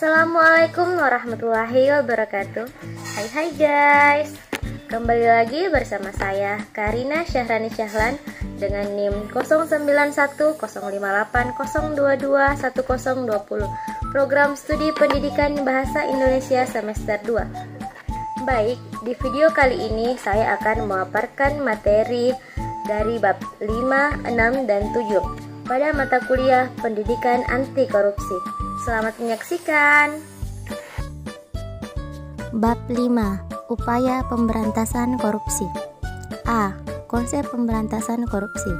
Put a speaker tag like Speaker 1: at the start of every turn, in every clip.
Speaker 1: Assalamualaikum warahmatullahi wabarakatuh. Hai guys, kembali lagi bersama saya Karina Syahrani Syahlan dengan NIM 09105802210020, Program Studi Pendidikan Bahasa Indonesia Semester 2. Baik, di video kali ini saya akan memaparkan materi dari bab 5, 6, dan 7 pada mata kuliah Pendidikan Anti Korupsi. Selamat menyaksikan.
Speaker 2: Bab 5. Upaya pemberantasan korupsi. A. Konsep pemberantasan korupsi.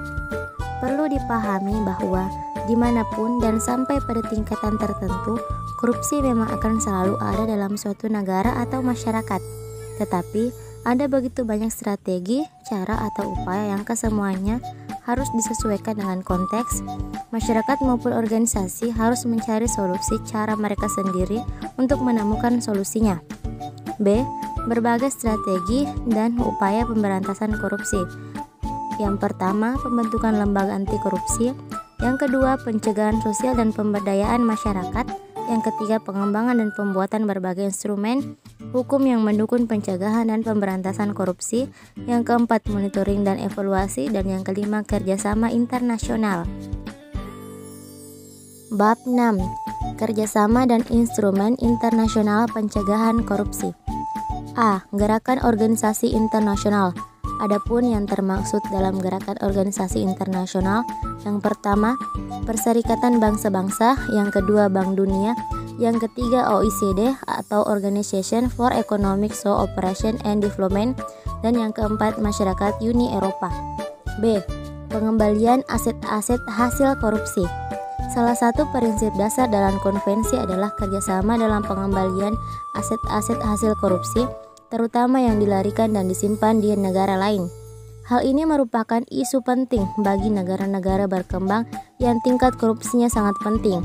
Speaker 2: Perlu dipahami bahwa dimanapun dan sampai pada tingkatan tertentu, korupsi memang akan selalu ada dalam suatu negara atau masyarakat. Tetapi, ada begitu banyak strategi, cara atau upaya yang kesemuanya harus disesuaikan dengan konteks. Masyarakat maupun organisasi harus mencari solusi cara mereka sendiri untuk menemukan solusinya. B. Berbagai strategi dan upaya pemberantasan korupsi. Yang pertama, pembentukan lembaga anti korupsi. Yang kedua, pencegahan sosial dan pemberdayaan masyarakat. Yang ketiga, pengembangan dan pembuatan berbagai instrumen hukum yang mendukung pencegahan dan pemberantasan korupsi. Yang keempat, monitoring dan evaluasi. Dan yang kelima, kerjasama internasional. Bab 6. Kerjasama dan instrumen internasional pencegahan korupsi. A. Gerakan organisasi internasional. Adapun yang termaksud dalam gerakan organisasi internasional, yang pertama, Perserikatan Bangsa-Bangsa, yang kedua, Bank Dunia, yang ketiga, OECD atau Organization for Economic Co-operation and Development, dan yang keempat, masyarakat Uni Eropa. B. Pengembalian aset-aset hasil korupsi. Salah satu prinsip dasar dalam konvensi adalah kerjasama dalam pengembalian aset-aset hasil korupsi, terutama yang dilarikan dan disimpan di negara lain. Hal ini merupakan isu penting bagi negara-negara berkembang yang tingkat korupsinya sangat penting.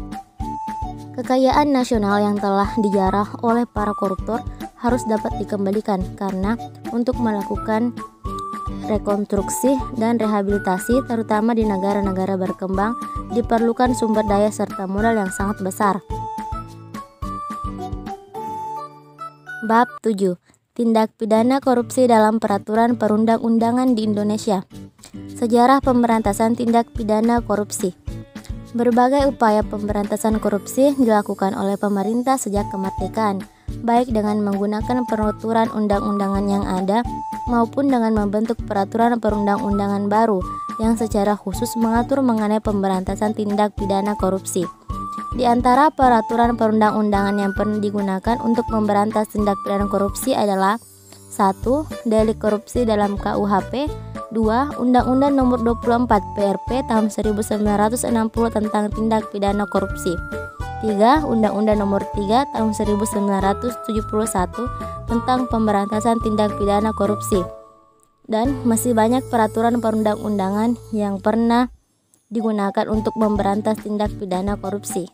Speaker 2: Kekayaan nasional yang telah dijarah oleh para koruptor harus dapat dikembalikan karena untuk melakukan rekonstruksi dan rehabilitasi, terutama di negara-negara berkembang, diperlukan sumber daya serta modal yang sangat besar. Bab 7. Tindak pidana korupsi dalam peraturan perundang-undangan di Indonesia. Sejarah pemberantasan tindak pidana korupsi. Berbagai upaya pemberantasan korupsi dilakukan oleh pemerintah sejak kemerdekaan, baik dengan menggunakan peraturan undang-undangan yang ada maupun dengan membentuk peraturan perundang-undangan baru yang secara khusus mengatur mengenai pemberantasan tindak pidana korupsi. Di antara peraturan perundang-undangan yang pernah digunakan untuk memberantas tindak pidana korupsi adalah 1. Delik korupsi dalam KUHP. 2. Undang-Undang Nomor 24 PRP tahun 1960 tentang tindak pidana korupsi. 3. Undang-Undang Nomor 3 tahun 1971 tentang pemberantasan tindak pidana korupsi. Dan masih banyak peraturan perundang-undangan yang pernah digunakan untuk memberantas tindak pidana korupsi.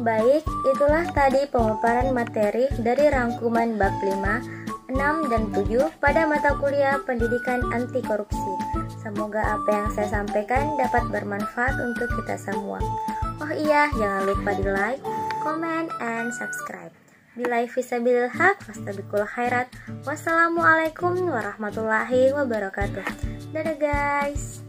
Speaker 1: Baik, itulah tadi pemaparan materi dari rangkuman bab 5, 6, dan 7 pada mata kuliah Pendidikan Anti Korupsi. Semoga apa yang saya sampaikan dapat bermanfaat untuk kita semua. Oh iya, jangan lupa di like, comment, and subscribe. Billahi fisabilil haq, wastabiqul khairat. Wassalamualaikum warahmatullahi wabarakatuh. Dadah guys.